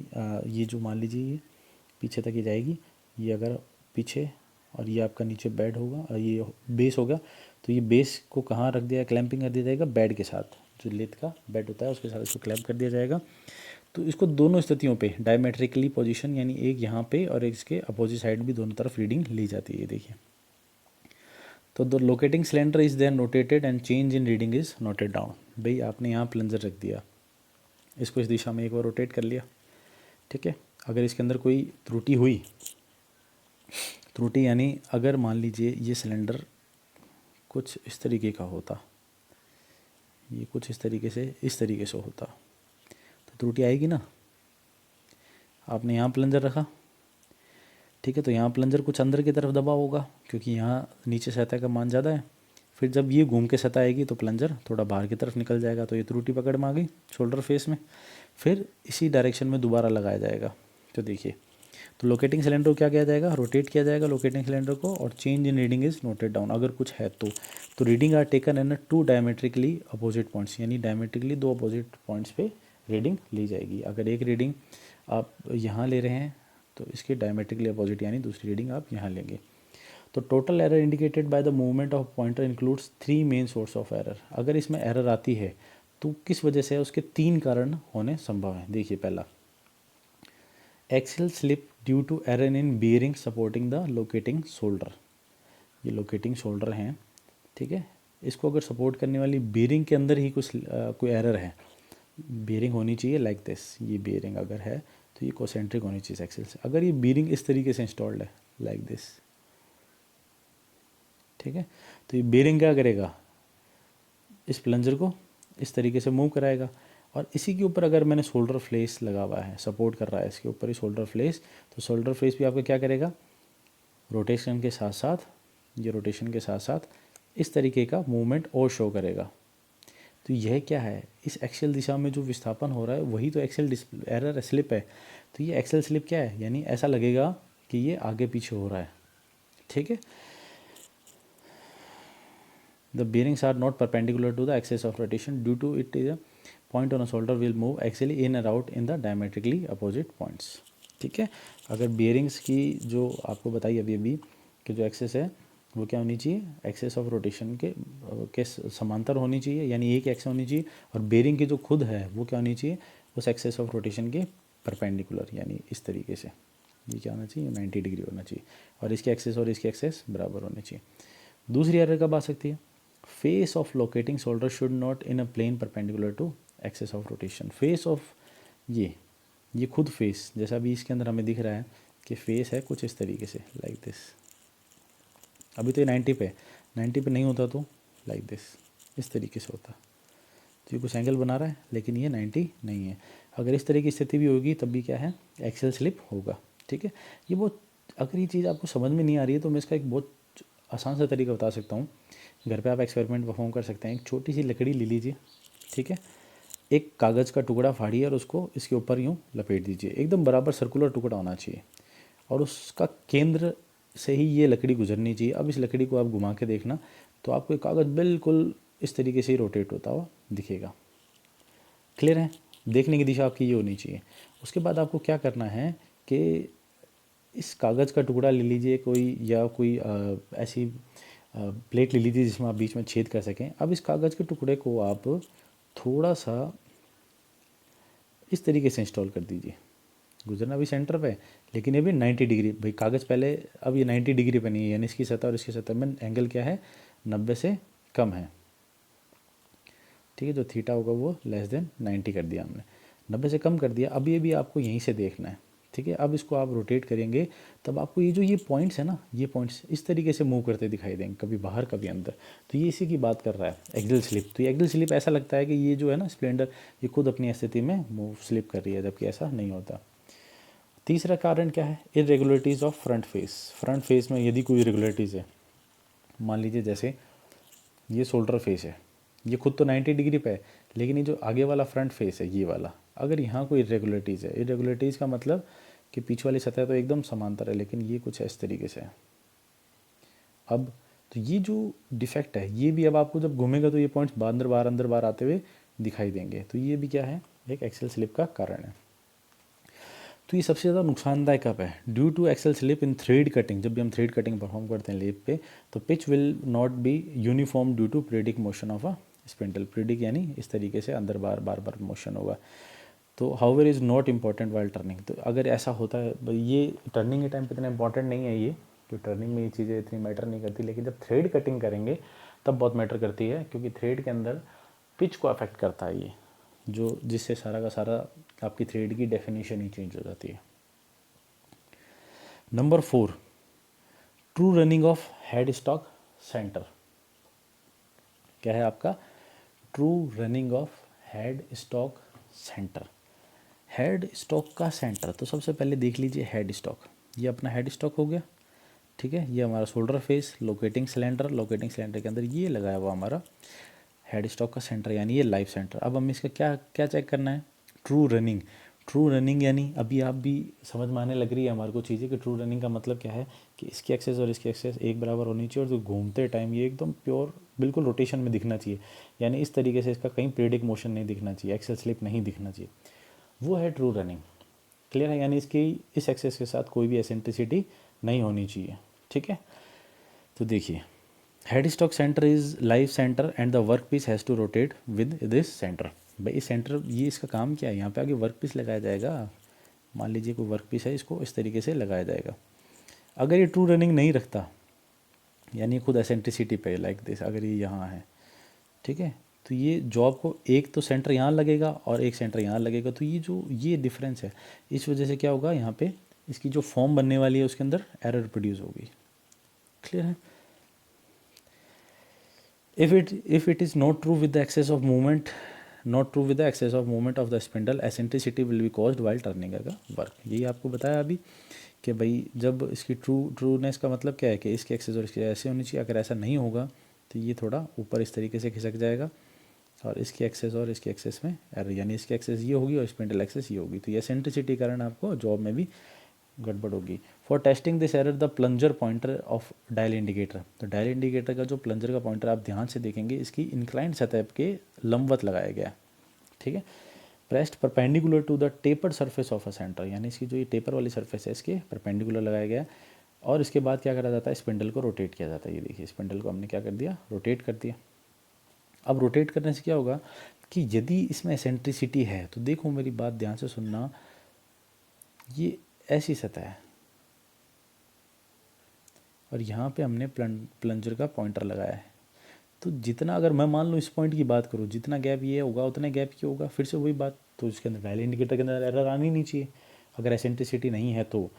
ये जो मान लीजिए ये पीछे तक ये जाएगी, ये अगर पीछे, और ये आपका नीचे बेड होगा और ये बेस होगा, तो ये बेस को कहाँ रख दिया, क्लैंपिंग कर दिया जाएगा बेड के साथ। जो लेथ का बेड होता है उसके साथ इसको क्लैम्प कर दिया जाएगा। तो इसको दोनों स्थितियों पे डायमेट्रिकली पोजीशन, यानी एक यहाँ पे और एक इसके अपोजिट साइड भी दोनों तरफ रीडिंग ली जाती है। देखिए, तो the locating cylinder is then rotated and change in reading is noted down. भाई आपने यहाँ प्लंजर रख दिया, इसको इस दिशा में एक बार रोटेट कर लिया, ठीक है। अगर इसके अंदर कोई त्रुटि हुई, त्रुटि यानी अगर मान लीजिए ये सिलेंडर कुछ इस तरीके का होता, ये कुछ इस तरीके से होता, तो त्रुटि आएगी ना। आपने यहाँ प्लंजर रखा, ठीक है, तो यहाँ प्लंजर कुछ अंदर की तरफ दबा होगा क्योंकि यहाँ नीचे सतह का मान ज़्यादा है। फिर जब ये घूम के सतह आएगी तो प्लंजर थोड़ा बाहर की तरफ निकल जाएगा, तो ये त्रुटि पकड़ में आ गई शोल्डर फेस में। फिर इसी डायरेक्शन में दोबारा लगाया जाएगा। तो देखिए, तो लोकेटिंग सिलेंडर को क्या किया जाएगा? रोटेट किया जाएगा लोकेटिंग सिलेंडर को, और change in reading is noted down. अगर कुछ है तो reading are taken in two diametrically opposite points, यानी डायमेट्रिकली दो अपोजिट पॉइंट्स पे रीडिंग ली जाएगी। अगर एक रीडिंग आप यहाँ ले रहे हैं तो इसके डायमेट्रिकली अपोजिट यानी दूसरी रीडिंग आप यहाँ लेंगे। तो total error indicated by the movement of pointer includes 3 main source of error. अगर इसमें एरर आती है तो किस वजह से है, उसके 3 कारण होने संभव है। देखिए, पहला, axial slip due to error in bearing supporting the locating shoulder. ये लोकेटिंग शोल्डर हैं, ठीक है, इसको अगर सपोर्ट करने वाली बियरिंग के अंदर ही कुछ कोई एरर है, बियरिंग होनी चाहिए लाइक दिस। ये बियरिंग अगर है तो ये कोसेंट्रिक होनी चाहिए एक्सियल से। अगर ये बियरिंग इस तरीके से इंस्टॉल्ड है लाइक दिस, ठीक है, तो ये बियरिंग क्या करेगा? इस प्लंजर को इस तरीके से मूव कराएगा, और इसी के ऊपर अगर मैंने शोल्डर फ्लेस लगा हुआ है, सपोर्ट कर रहा है इसके ऊपर ही शोल्डर फ्लेस, तो शोल्डर फ्लेस भी आपका क्या करेगा? रोटेशन के साथ साथ, ये रोटेशन के साथ साथ इस तरीके का मूवमेंट और शो करेगा। तो यह क्या है? इस एक्सियल दिशा में जो विस्थापन हो रहा है वही तो एक्सियल एरर स्लिप है। तो ये एक्सियल स्लिप क्या है? यानी ऐसा लगेगा कि ये आगे पीछे हो रहा है, ठीक है। The bearings are not perpendicular to the axis of rotation due to it is a point on a shoulder will move actually in and out in the diametrically opposite points. ठीक है, अगर बियरिंग्स की जो आपको बताई अभी अभी कि जो एक्सेस है वो क्या होनी चाहिए, एक्सेस ऑफ रोटेशन के समांतर होनी चाहिए, यानी एक एक्स होनी चाहिए, और बेरिंग की जो खुद है वो क्या होनी चाहिए, उस एक्सेस ऑफ रोटेशन के परपेंडिकुलर, यानी इस तरीके से ये क्या होना चाहिए, 90 डिग्री होना चाहिए, और इसके एक्सेस और इसके एक्सेस बराबर होने चाहिए। दूसरी एरर कब आ सकती है, face of locating shoulder should not in a plane perpendicular to axis of rotation. Face of ये खुद फेस, जैसा अभी इसके अंदर हमें दिख रहा है कि फेस है कुछ इस तरीके से, लाइक दिस। अभी तो ये 90 पे, 90 पे नहीं होता तो लाइक दिस, इस तरीके से होता। तो ये कुछ एंगल बना रहा है लेकिन ये 90 नहीं है। अगर इस तरह की स्थिति भी होगी तब भी क्या है, एक्सेल स्लिप होगा। ठीक है, ये बहुत, अगर ये चीज़ आपको समझ में नहीं आ रही है तो मैं इसका एक बहुत आसान सा तरीका बता सकता हूँ। घर पे आप एक्सपेरिमेंट परफॉर्म कर सकते हैं। एक छोटी सी लकड़ी ले लीजिए, ठीक है, एक कागज़ का टुकड़ा फाड़िए और उसको इसके ऊपर यूँ लपेट दीजिए, एकदम बराबर सर्कुलर टुकड़ा होना चाहिए, और उसका केंद्र से ही ये लकड़ी गुजरनी चाहिए। अब इस लकड़ी को आप घुमा के देखना तो आपको ये कागज़ बिल्कुल इस तरीके से ही रोटेट होता हुआ दिखेगा। क्लियर है, देखने की दिशा आपकी ये होनी चाहिए। उसके बाद आपको क्या करना है कि इस कागज़ का टुकड़ा ले लीजिए कोई, या कोई ऐसी प्लेट ले लीजिए जिसमें आप बीच में छेद कर सकें। अब इस कागज़ के टुकड़े को आप थोड़ा सा इस तरीके से इंस्टॉल कर दीजिए, गुजरना भी सेंटर पे लेकिन ये भी 90 डिग्री। भाई कागज़ पहले, अब ये 90 डिग्री पे नहीं है, यानी इसकी सतह और इसकी सतह में एंगल क्या है, 90 से कम है। ठीक है, जो थीटा होगा वो लेस देन 90 कर दिया हमने, 90 से कम कर दिया। अब ये भी आपको यहीं से देखना है। ठीक है, अब इसको आप रोटेट करेंगे तब आपको ये जो ये पॉइंट्स है ना, ये पॉइंट्स इस तरीके से मूव करते दिखाई देंगे, कभी बाहर कभी अंदर। तो ये इसी की बात कर रहा है, एक्सियल स्लिप। तो ये एक्सियल स्लिप ऐसा लगता है कि ये जो है ना स्प्लेंडर, ये खुद अपनी स्थिति में मूव स्लिप कर रही है, जबकि ऐसा नहीं होता। तीसरा कारण क्या है, irregularities of front face. Front face में यदि कोई इरेगुलरिटीज़ है, मान लीजिए जैसे ये शोल्डर फेस है, ये खुद तो 90 डिग्री पे है, लेकिन ये जो आगे वाला फ्रंट फेस है ये वाला, अगर यहाँ कोई इरेगुलरिटीज़ है, इरेगुलरिटीज़ का मतलब कि पीछे वाली सतह तो एकदम समांतर है लेकिन ये कुछ इस तरीके से है। अब तो ये जो डिफेक्ट है ये भी अब आपको जब घूमेगा तो ये पॉइंट्स अंदर बाहर आते हुए दिखाई देंगे। तो ये भी क्या है, एक एक्सेल स्लिप का कारण है। तो ये सबसे ज़्यादा नुकसानदायक कब है, due to axial slip in thread cutting. जब भी हम थ्रेड कटिंग परफॉर्म करते हैं लेप पे, तो pitch will not be uniform due to periodic motion of a spindle. Periodic यानी इस तरीके से अंदर बार बार मोशन होगा। तो however is not important while turning. तो अगर ऐसा होता है, ये टर्निंग के टाइम पे इतना इंपॉर्टेंट नहीं है ये, तो टर्निंग में ये चीज़ें इतनी मैटर नहीं करती, लेकिन जब थ्रेड कटिंग करेंगे तब बहुत मैटर करती है, क्योंकि थ्रेड के अंदर पिच को अफेक्ट करता है ये, जो जिससे सारा का सारा आपकी थ्रेड की डेफिनेशन ही चेंज हो जाती है। Number 4, true running of head stock centre. क्या है आपका, true running of head stock centre. Head stock का सेंटर, तो सबसे पहले देख लीजिए हेड स्टॉक, ये अपना हेड स्टॉक हो गया। ठीक है, ये हमारा shoulder face, locating cylinder, locating cylinder के अंदर ये लगाया हुआ हमारा हेड स्टॉक का सेंटर, यानी ये लाइफ सेंटर। अब हमें इसका क्या क्या चेक करना है, ट्रू रनिंग। ट्रू रनिंग यानी अभी आप भी समझ में आने लग रही है हमारे को चीज़ें कि ट्रू रनिंग का मतलब क्या है, कि इसकी एक्सेस और इसकी एक्सेस एक बराबर होनी चाहिए, और जो घूमते टाइम ये एकदम प्योर बिल्कुल रोटेशन में दिखना चाहिए, यानी इस तरीके से इसका कहीं पीरियडिक मोशन नहीं दिखना चाहिए, एक्सेल स्लिप नहीं दिखना चाहिए, वो है ट्रू रनिंग। क्लियर है, यानी इसकी इस एक्सेस के साथ कोई भी एसेंट्रिसिटी नहीं होनी चाहिए। ठीक है, तो देखिए head stock centre is live centre and the work piece has to rotate with this centre. भाई इस सेंटर, ये इसका काम क्या है, यहाँ पे आगे वर्क पीस लगाया जाएगा। मान लीजिए कोई वर्क पीस है, इसको इस तरीके से लगाया जाएगा। अगर ये ट्रू रनिंग नहीं रखता, यानी खुद एसेंट्रिसिटी पे लाइक दिस, अगर ये यहाँ है, ठीक है, तो ये जॉब को एक तो सेंटर यहाँ लगेगा और एक सेंटर यहाँ लगेगा, तो ये जो ये डिफरेंस है, इस वजह से क्या होगा, यहाँ पे इसकी जो फॉर्म बनने वाली है उसके अंदर एरर प्रोड्यूस होगी। क्लियर है, if it is not true with the axis of movement, not true with the axis of movement of the spindle, eccentricity will be caused while turning का वर्क। यही आपको बताया अभी कि भाई जब इसकी ट्रूनेस का मतलब क्या है कि इसकी एक्सेस और इसकी ऐसे होनी चाहिए, अगर ऐसा नहीं होगा तो ये थोड़ा ऊपर इस तरीके से खिसक जाएगा, और इसकी एक्सेस और इसकी एक्सेस में एरर, यानी इसकी एक्सेस ये होगी और स्पिंडल एक्सेस ये होगी, तो ये एसेंट्रिसिटी कारण आपको जॉब में भी गड़बड़ होगी। For testing this error the plunger pointer of dial indicator. तो डायल इंडिकेटर का जो प्लंजर का पॉइंटर आप ध्यान से देखेंगे, इसकी इंक्लाइंड सतह के लंबवत लगाया गया है। ठीक है। Pressed perpendicular to the tapered surface of a centre, यानी इसकी जो ये टेपर वाली सरफेस है इसके परपेंडिकुलर लगाया गया और इसके बाद क्या करा जाता है, स्पिंडल को रोटेट किया जाता है। ये देखिए स्पिंडल को हमने क्या कर दिया, रोटेट कर दिया। अब रोटेट करने से क्या होगा कि यदि इसमें एसेंट्रिसिटी है तो देखो मेरी बात ध्यान से सुनना, ये ऐसी सतह है और यहाँ पे हमने प्लंजर का पॉइंटर लगाया है, तो जितना अगर मैं मान लूँ इस पॉइंट की बात करूँ, जितना गैप ये होगा उतना गैप ये होगा, फिर से वही बात, तो इसके अंदर वैल्यू इंडिकेटर के अंदर एरर आनी नहीं चाहिए अगर एसेंट्रिसिटी नहीं है तो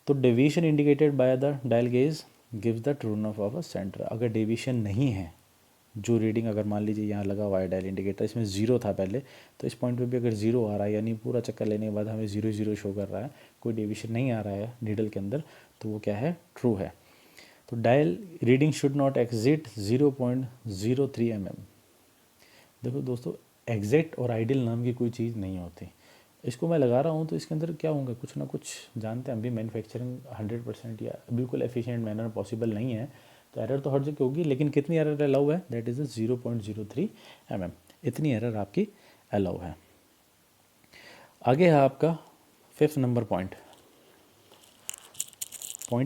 deviation indicated by the dial gauge gives the trueness of a centre. अगर डेविएशन नहीं है, जो रीडिंग अगर मान लीजिए यहाँ लगा हुआ है डायल इंडिकेटर, इसमें जीरो था पहले, तो इस पॉइंट पे भी अगर जीरो आ रहा है यानी पूरा चक्कर लेने के बाद हमें जीरो जीरो शो कर रहा है, कोई डेविएशन नहीं आ रहा है नीडल के अंदर, तो वो क्या है, ट्रू है। तो dial reading should not exit 0.03 mm। देखो दोस्तों, एग्जैक्ट और आइडियल नाम की कोई चीज़ नहीं होती। इसको मैं लगा रहा हूँ तो इसके अंदर क्या होगा, कुछ ना कुछ जानते हैं हम भी, मैन्युफैक्चरिंग 100% या बिल्कुल एफिशिएंट मैनर पॉसिबल नहीं है, तो एरर तो हर जगह होगी, लेकिन कितनी एरर अलाउ है, दैट इज़ 0.03 mm, इतनी एरर आपकी अलाउ है। आगे है आपका 5th नंबर पॉइंट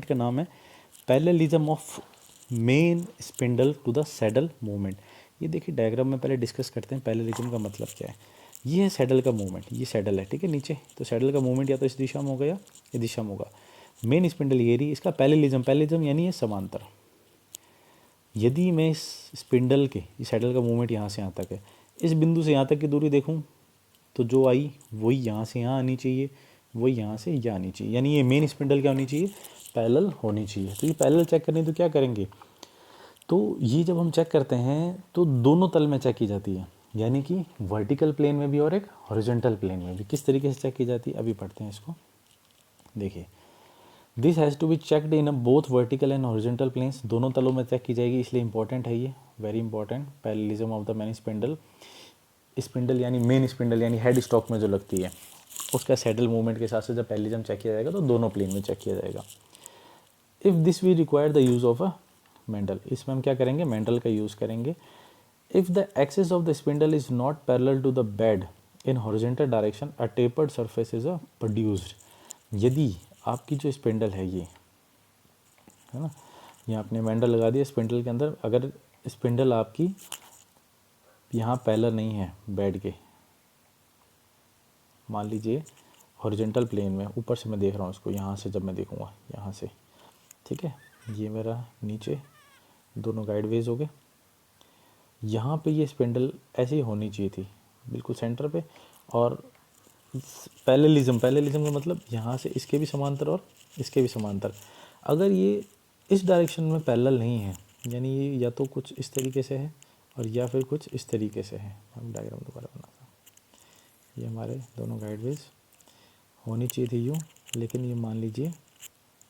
का नाम है parallelism of main spindle to the saddle movement. ये देखिए डायग्राम में पहले डिस्कस करते हैं पैरेललिज्म का मतलब क्या है। ये है सैडल का मूवमेंट, ये सैडल है, ठीक है, नीचे, तो सैडल का मूवमेंट या तो इस दिशा में होगा या इस दिशा में होगा। मेन स्पिंडल ये रही, इसका पैरेललिज्म यानी ये समांतर। यदि मैं इस स्पिंडल के, इस सैडल का मूवमेंट यहाँ से यहाँ तक है, इस बिंदु से यहाँ तक की दूरी देखूँ तो जो आई वही यहाँ से यहाँ आनी चाहिए, वही यहाँ से यहाँ आनी चाहिए, यानी ये मेन स्पिंडल क्या होनी चाहिए, पैरेलल होनी चाहिए। तो ये पैरेलल चेक करनी तो क्या करेंगे, तो ये जब हम चेक करते हैं तो दोनों तल में चेक की जाती है, यानी कि वर्टिकल प्लेन में भी और एक हॉरिजॉन्टल प्लेन में भी। किस तरीके से चेक की जाती है अभी पढ़ते हैं इसको। देखिए, this has to be checked in both vertical and horizontal planes, दोनों तलों में चेक की जाएगी, इसलिए इंपॉर्टेंट है ये, very important. Parallelism of the main spindle, spindle यानी मेन स्पिंडल यानी हेड स्टॉक में जो लगती है, उसका सैडल मूवमेंट के साथ से जब पैरेललिज्म चेक किया जाएगा तो दोनों प्लेन में चेक किया जाएगा। If this we require the use of a mandrel, इसमें हम क्या करेंगे, मेंडल का यूज़ करेंगे। If the axis of the spindle is not parallel to the bed in horizontal direction a tapered surface is produced. यदि आपकी जो spindle है ये है ना, यहाँ आपने मेंडल लगा दिया स्पिंडल के अंदर, अगर स्पिंडल आपकी यहाँ पैरेलल नहीं है बेड के, मान लीजिए हॉरिजॉन्टल प्लेन में, ऊपर से मैं देख रहा हूँ इसको, यहाँ से जब मैं देखूँगा यहाँ से, ठीक है, ये मेरा नीचे दोनों गाइडवेज हो गए, यहाँ पे ये स्पिंडल ऐसे ही होनी चाहिए थी बिल्कुल सेंटर पे, और पैरेललिज्म का मतलब यहाँ से इसके भी समांतर और इसके भी समांतर। अगर ये इस डायरेक्शन में पैरेलल नहीं है, यानी ये या तो कुछ इस तरीके से है और या फिर कुछ इस तरीके से है, हम डायग्राम दोबारा बनाते हैं, ये हमारे दोनों गाइडवेज होनी चाहिए थी यूँ, लेकिन ये मान लीजिए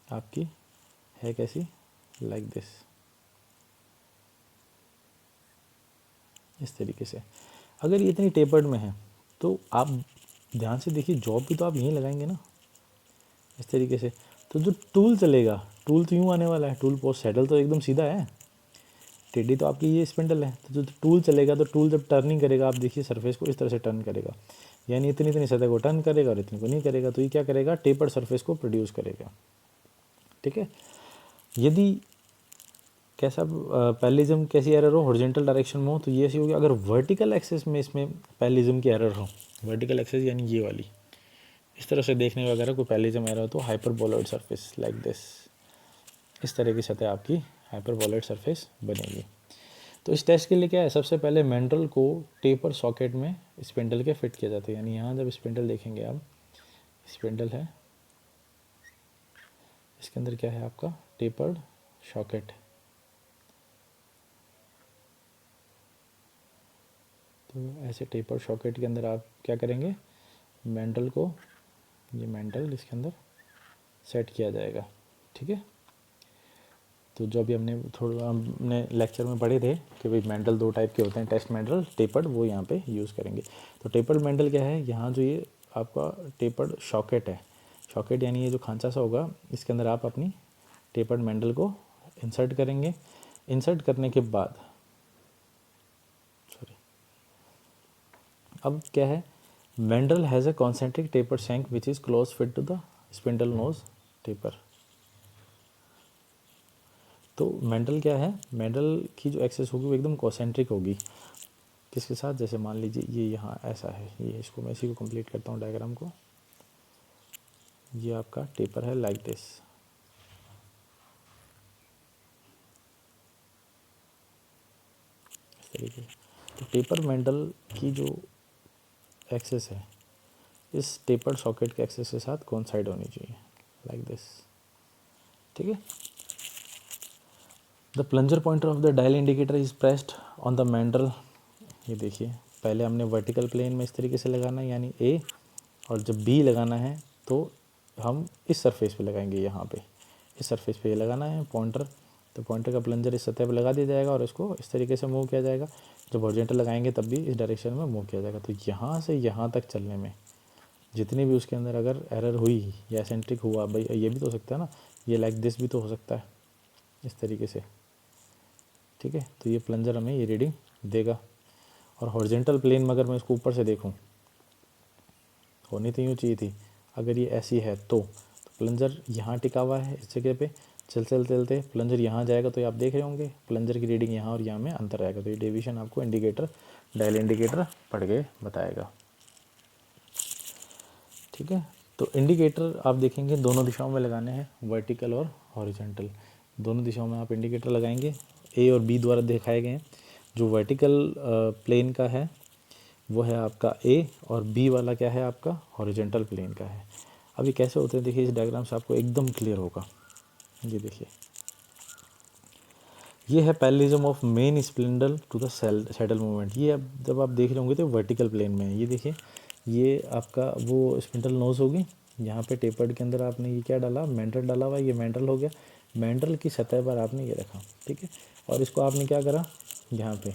आपकी है कैसी, लाइक दिस, इस तरीके से। अगर ये इतनी टेपर्ड में है तो आप ध्यान से देखिए, जॉब भी तो आप यहीं लगाएंगे ना, इस तरीके से, तो जो टूल चलेगा, टूल तो यूँ आने वाला है, टूल पोस्ट सैडल तो एकदम सीधा है, टेढ़ी तो आपकी ये स्पिंडल है, तो जो टूल चलेगा, तो टूल जब टर्निंग करेगा, आप देखिए सरफेस को इस तरह से टर्न करेगा, यानी इतनी इतनी सतह को टर्न करेगा और इतनी को नहीं करेगा, तो ये क्या करेगा, टेपर्ड सरफेस को प्रोड्यूस करेगा, ठीक है। यदि कैसा पैरेललिज्म कैसी एरर हो, हॉरिजॉन्टल डायरेक्शन में हो, तो ये ऐसी होगी। अगर वर्टिकल एक्सिस में इसमें पैरेललिज्म की एरर हो, वर्टिकल एक्सिस यानी ये वाली, इस तरह से देखने वगैरह कोई पैरेललिज्म एरर हो, तो हाइपरबोलॉइड सरफेस लाइक दिस, इस तरह की सतह आपकी हाइपरबोलॉइड सरफेस बनेगी। तो इस टेस्ट के लिए क्या है, सबसे पहले मेंडल को टेपर सॉकेट में स्पिंडल के फिट किया जाता है, यानी यहाँ जब स्पिंडल देखेंगे आप, स्पिंडल है, इसके अंदर क्या है आपका टेपर्ड सॉकेट, तो ऐसे टेपर सॉकेट के अंदर आप क्या करेंगे, मेंडल को, ये मेंडल इसके अंदर सेट किया जाएगा, ठीक है। तो जो अभी हमने लेक्चर में पढ़े थे कि भाई मेंडल दो टाइप के होते हैं, टेस्ट मेंडल, टेपर्ड, वो यहाँ पे यूज़ करेंगे। तो टेपर्ड मेंडल क्या है, यहाँ जो ये आपका टेपर्ड सॉकेट है, सॉकेट यानी ये जो खांचा सा होगा, इसके अंदर आप अपनी टेपर्ड मेंडल को इंसर्ट करेंगे। इंसर्ट करने के बाद अब क्या है, mandrel has a concentric taper shank which is close fit to the spindle nose taper. तो मेंडल क्या है, मेंडल की जो एक्सेस होगी वो एकदम कॉन्सेंट्रिक होगी। किसके साथ, जैसे मान लीजिए ये यहाँ ऐसा है, ये इसको मैं इसी को कंप्लीट करता हूँ डायग्राम को। ये आपका टेपर है लाइक दिस, इस तरीके से। तो टेपर मेंडल की जो एक्सेस है इस टेपर सॉकेट के एक्सेस के साथ कोइंसाइड होनी चाहिए लाइक दिस, ठीक है। The plunger pointer of the dial indicator is pressed on the Mendel. ये देखिए, पहले हमने वर्टिकल प्लेन में इस तरीके से लगाना है यानी ए, और जब बी लगाना है तो हम इस सरफेस पे लगाएंगे, यहाँ पे इस सरफेस पे ये लगाना है पॉइंटर। तो पॉइंटर का प्लंजर इस सतह पे लगा दिया जाएगा और इसको इस तरीके से मूव किया जाएगा। जब हॉरिजॉन्टल लगाएंगे तब भी इस डायरेक्शन में मूव किया जाएगा। तो यहाँ से यहाँ तक चलने में जितनी भी उसके अंदर अगर एरर हुई या एसेंट्रिक हुआ, भाई ये भी तो हो सकता है ना, ये लाइक दिस भी तो हो सकता है इस तरीके से, ठीक है। तो ये प्लंजर हमें ये रीडिंग देगा। और हॉरिजॉन्टल प्लेन में अगर मैं इसको ऊपर से देखूं, होनी तो यूँ चाहिए थी, अगर ये ऐसी है तो प्लंजर यहाँ टिका हुआ है इस जगह पे, चलते चलते प्लंजर यहाँ जाएगा तो ये आप देख रहे होंगे प्लंजर की रीडिंग यहाँ और यहाँ में अंतर आएगा। तो ये डेविएशन आपको इंडिकेटर, डायल इंडिकेटर पढ़ के बताएगा, ठीक है। तो इंडिकेटर आप देखेंगे दोनों दिशाओं में लगाने हैं, वर्टिकल और हॉरिजॉन्टल, दोनों दिशाओं में आप इंडिकेटर लगाएंगे। ए और बी द्वारा दिखाए गए हैं। जो वर्टिकल प्लेन का है वो है आपका ए, और बी वाला क्या है आपका हॉरिजॉन्टल प्लेन का है। अब ये कैसे होते हैं देखिए, इस डायग्राम से आपको एकदम क्लियर होगा। ये देखिए, ये है parallelism of main spindle to the saddle movement. ये अब जब आप देख रहे होंगे तो वर्टिकल प्लेन में है। ये देखिए, ये आपका वो स्पिंडल नोज होगी, यहाँ पे टेपर्ड के अंदर आपने ये क्या डाला, मेंडल डाला हुआ है, ये मेंडल हो गया। मेंडल की सतह पर आपने ये रखा, ठीक है, और इसको आपने क्या करा, यहाँ पे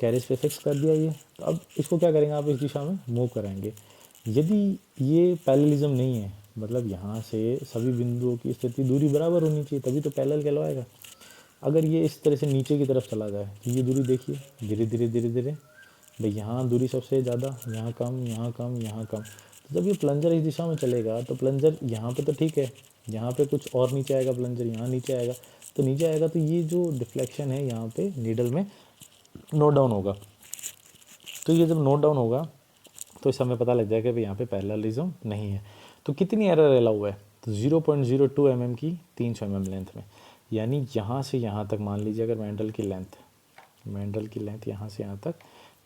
कैरेज पे फिक्स कर दिया ये। तो अब इसको क्या करेंगे, आप इस दिशा में मूव कराएंगे। यदि ये पैरेललिज्म नहीं है, मतलब यहाँ से सभी बिंदुओं की स्थिति दूरी बराबर होनी चाहिए तभी तो पैरेलल कहलाएगा। अगर ये इस तरह से नीचे की तरफ चला जाए तो ये दूरी देखिए धीरे धीरे धीरे धीरे, भाई यहाँ दूरी सबसे ज़्यादा, यहाँ कम, यहाँ कम, यहाँ कम। तो जब ये प्लंजर इस दिशा में चलेगा तो प्लंजर यहाँ पे तो ठीक है, यहाँ पे कुछ और नीचे आएगा, प्लंजर यहाँ नीचे आएगा, तो नीचे आएगा तो ये जो डिफ्लेक्शन है यहाँ पे नीडल में नोट डाउन होगा। तो ये जब नोट डाउन होगा तो इस हमें पता लग जाएगा कि भाई यहाँ पे पैरेललिज्म नहीं है। तो कितनी एरर अलाउ है, तो 0.02 mm की 300 mm लेंथ में, यानी यहाँ से यहाँ तक मान लीजिए अगर मेंडल की लेंथ यहाँ से यहाँ तक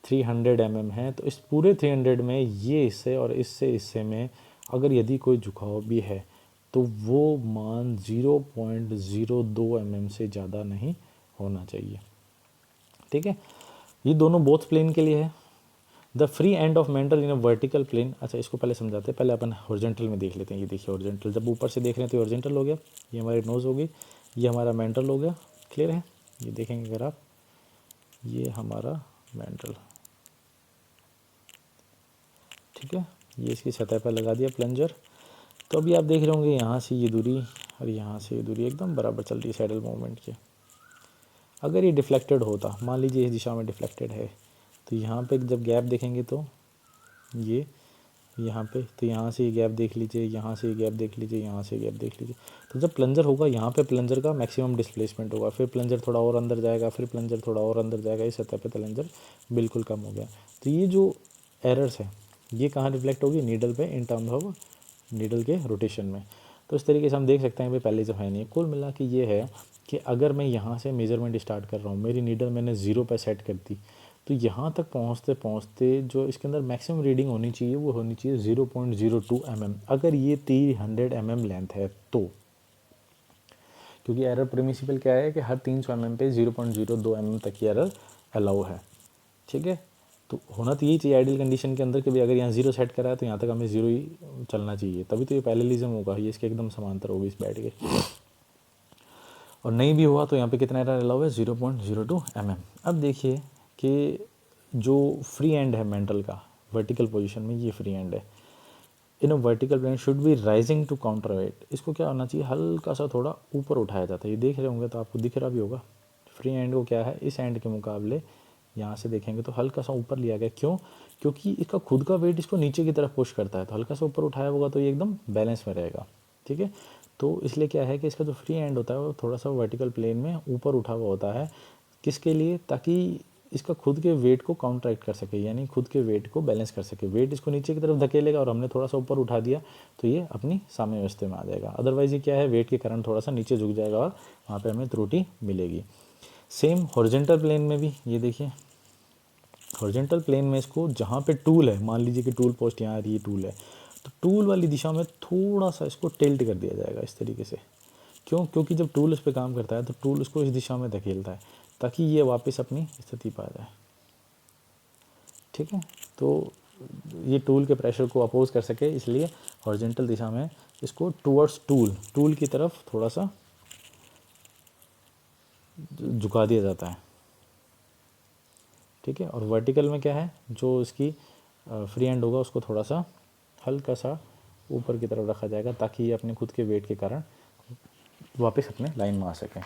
300 mm है, तो इस पूरे 300 में ये हिस्से और इससे हिस्से में अगर यदि कोई झुकाव भी है तो वो मान 0.02 mm से ज़्यादा नहीं होना चाहिए, ठीक है। ये दोनों बोथ प्लेन के लिए है। The free end of mandrel in a vertical plane, अच्छा इसको पहले समझाते हैं, पहले अपन हॉरिजॉन्टल में देख लेते हैं। ये देखिए हॉरिजॉन्टल, जब ऊपर से देख रहे हैं तो हॉरिजॉन्टल हो गया, ये हमारी नोज हो गई, ये हमारा मेंडल हो गया, क्लियर है। ये देखेंगे अगर आप, ये हमारा मेंडल, ठीक है, ये इसकी सतह पर लगा दिया प्लंजर। तो अभी आप देख रहे होंगे यहाँ से ये दूरी और यहाँ से ये दूरी एकदम बराबर चल रही है सैडल मूवमेंट के। अगर ये डिफ्लेक्टेड होता, मान लीजिए इस दिशा में डिफ्लेक्टेड है, तो यहाँ पे जब गैप देखेंगे तो ये यहाँ पे, तो यहाँ से ये गैप देख लीजिए, यहाँ से ये गैप देख लीजिए, यहाँ से गैप देख लीजिए। तो जब प्लंजर होगा यहाँ पे प्लंजर का मैक्सिमम डिस्प्लेसमेंट होगा, फिर प्लंजर थोड़ा और अंदर जाएगा, फिर प्लंजर थोड़ा और अंदर जाएगा, इस सतह पे प्लंजर बिल्कुल कम हो गया। तो ये जो एरर्स है ये कहाँ रिफ्लेक्ट होगी, नीडल पे, इन टर्म्स ऑफ नीडल के रोटेशन में। तो इस तरीके से हम देख सकते हैं भाई पहले जो है नहीं, कुल मिला के ये है कि अगर मैं यहाँ से मेजरमेंट स्टार्ट कर रहा हूँ, मेरी नीडल मैंने 0 पे सेट कर दी, तो यहाँ तक पहुँचते पहुँचते जो इसके अंदर मैक्सिमम रीडिंग होनी चाहिए वो होनी चाहिए 0.02 mm, अगर ये 300 mm लेंथ है तो, क्योंकि एरर प्रिंसिपल क्या है कि हर 300 mm पे 0.02 mm तक की एरर अलाउ है, ठीक है। तो होना तो यही चाहिए आइडियल कंडीशन के अंदर कि भाई अगर यहाँ 0 सेट करा है तो यहाँ तक हमें 0 ही चलना चाहिए, तभी तो ये पैरेललिज्म होगा, ये इसके एकदम समांतर होगी इस बैठ के। और नहीं भी हुआ तो यहाँ पे कितना एरर अलाउ है, 0.02 mm। अब देखिए कि जो फ्री एंड है मेंडल का वर्टिकल पोजीशन में, ये फ्री एंड है in a vertical plane should be rising to counterweight. इसको क्या होना चाहिए, हल्का सा थोड़ा ऊपर उठाया जाता है। ये देख रहे होंगे तो आपको दिख रहा भी होगा, फ्री एंड को क्या है इस एंड के मुकाबले यहाँ से देखेंगे तो हल्का सा ऊपर लिया गया, क्यों? क्योंकि इसका खुद का वेट इसको नीचे की तरफ पुश करता है, तो हल्का सा ऊपर उठाया होगा तो ये एकदम बैलेंस में रहेगा, ठीक है। तो इसलिए क्या है कि इसका जो फ्री हैंड होता है वो थोड़ा सा वर्टिकल प्लेन में ऊपर उठा हुआ होता है, किसके लिए? ताकि इसका खुद के वेट को काउंटरैक्ट कर सके, यानी खुद के वेट को बैलेंस कर सके। वेट इसको नीचे की तरफ धकेलेगा और हमने थोड़ा सा ऊपर उठा दिया तो ये अपनी साम्यावस्था में आ जाएगा। अदरवाइज ये क्या है, वेट के कारण थोड़ा सा नीचे झुक जाएगा और वहाँ पे हमें त्रुटि मिलेगी। सेम हॉरिजॉन्टल प्लेन में भी ये देखिए, हॉरिजॉन्टल प्लेन में इसको जहाँ पे टूल है, मान लीजिए कि टूल पोस्ट यहाँ आ रही है, टूल है, तो टूल वाली दिशा में थोड़ा सा इसको टिल्ट कर दिया जाएगा इस तरीके से। क्यों? क्योंकि जब टूल उस पर काम करता है तो टूल उसको इस दिशा में धकेलता है ताकि ये वापस अपनी स्थिति पा जाए, ठीक है। तो ये टूल के प्रेशर को अपोज कर सके, इसलिए हॉरिजॉन्टल दिशा में इसको टूवर्ड्स टूल की तरफ थोड़ा सा झुका दिया जाता है, ठीक है। और वर्टिकल में क्या है, जो इसकी फ्री हैंड होगा उसको थोड़ा सा हल्का सा ऊपर की तरफ रखा जाएगा ताकि ये अपने खुद के वेट के कारण वापस अपने लाइन में आ सके।